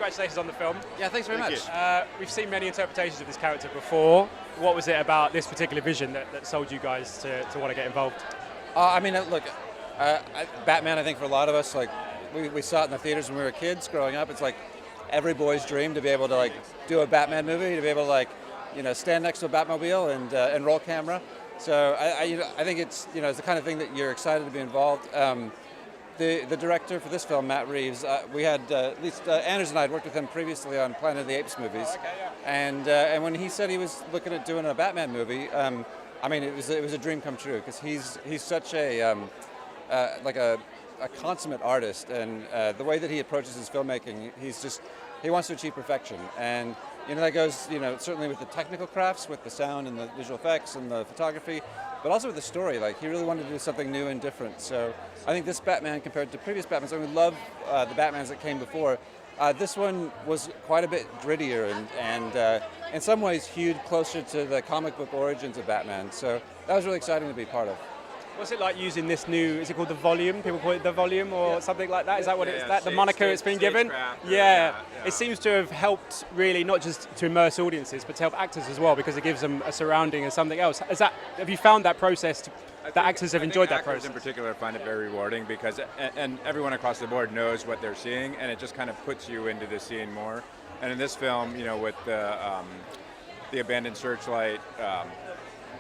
congratulations on the film. Yeah, thanks very much. We've seen many interpretations of this character before. What was it about this particular vision that sold you guys to want to get involved? I mean, look, Batman, I think for a lot of us, like, we saw it in the theaters when we were kids growing up. It's like every boy's dream to be able to, like, do a Batman movie, to be able to, like, stand next to a Batmobile and roll camera. So I think it's, it's the kind of thing that you're excited to be involved. The director for this film, Matt Reeves, we had, at least Anders and I had worked with him previously on Planet of the Apes movies. Oh, okay, yeah. And when he said he was looking at doing a Batman movie, I mean, it was a dream come true, because he's such a consummate artist, and the way that he approaches his filmmaking, he wants to achieve perfection. And that goes, certainly with the technical crafts, with the sound and the visual effects and the photography, but also with the story. Like, he really wanted to do something new and different. So I think this Batman, compared to previous Batmans, we love the Batmans that came before. This one was quite a bit grittier and in some ways hewed closer to the comic book origins of Batman. So that was really exciting to be part of. What's it like using this new, is it called The Volume? People call it The Volume or something like that? Is that what it's, the moniker it's been given? Yeah. It seems to have helped really not just to immerse audiences, but to help actors as well, because it gives them a surrounding and something else. Have you found that process, that actors have enjoyed that process? Actors in particular find it very rewarding, because, and everyone across the board knows what they're seeing, and it just kind of puts you into the scene more. And in this film, with the abandoned searchlight,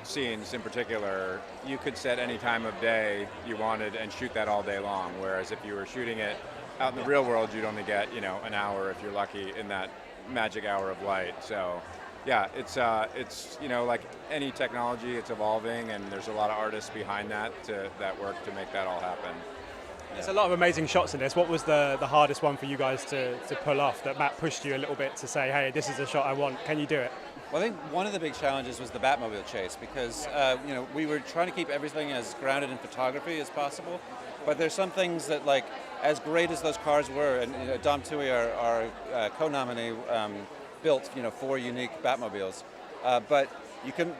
scenes in particular, you could set any time of day you wanted and shoot that all day long, whereas if you were shooting it out in the real world, you'd only get an hour if you're lucky in that magic hour of light. So yeah, it's like any technology, it's evolving, and there's a lot of artists behind that work to make that all happen. There's a lot of amazing shots in this. What was the hardest one for you guys to pull off, that Matt pushed you a little bit to say, hey, this is a shot I want, can you do it? Well, I think one of the big challenges was the Batmobile chase, because we were trying to keep everything as grounded in photography as possible, but there's some things that, like, as great as those cars were, and Dom Tui, our co-nominee, built 4 unique Batmobiles, but you can,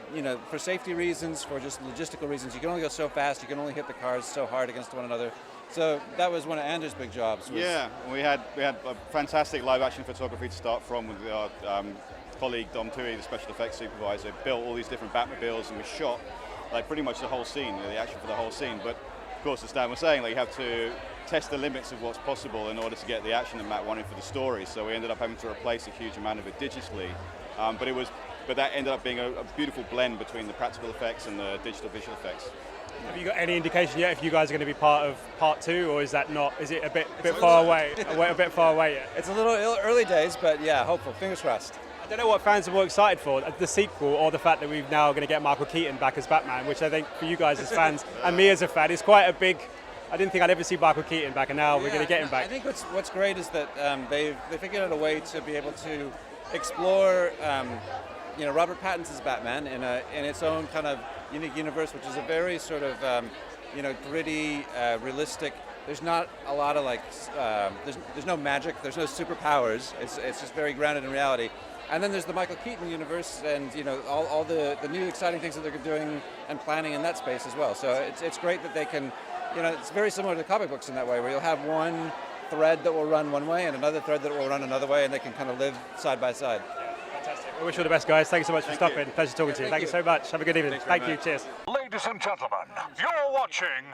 for safety reasons, for just logistical reasons, you can only go so fast, you can only hit the cars so hard against one another. So that was one of Anders' big jobs. Yeah, we had a fantastic live action photography to start from with our colleague Dom Tui, the special effects supervisor, built all these different Batmobiles, and we shot like pretty much the whole scene, the action for the whole scene. But of course, as Dan was saying, like, you have to test the limits of what's possible in order to get the action that Matt wanted for the story. So we ended up having to replace a huge amount of it digitally, but that ended up being a beautiful blend between the practical effects and the digital visual effects. Have you got any indication yet if you guys are going to be part of part 2, or is that not? Is it a bit far away? A bit far away yet? It's a little early days, but yeah, hopeful. Fingers crossed. I don't know what fans are more excited for, the sequel or the fact that we're now going to get Michael Keaton back as Batman, which I think for you guys as fans and me as a fan is quite a big. I didn't think I'd ever see Michael Keaton back, and now we're going to get him back. I think what's great is that they figured out a way to be able to explore Robert Pattinson's Batman in its own kind of unique universe, which is a very sort of gritty, realistic. There's not a lot of there's no magic, there's no superpowers. It's just very grounded in reality. And then there's the Michael Keaton universe, and all the new exciting things that they're doing and planning in that space as well. So it's great that they can, it's very similar to comic books in that way, where you'll have one thread that will run one way and another thread that will run another way, and they can kind of live side by side. Fantastic. I wish you all the best, guys. Thank you so much for stopping. Pleasure talking to you. Thank you so much. Have a good evening. Thank you. Cheers. Ladies and gentlemen, you're watching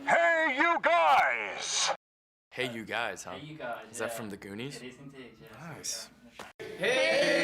Hey You Guys! Hey You Guys, huh? Hey You Guys. Is that from the Goonies? It is indeed, yes. Nice. Hey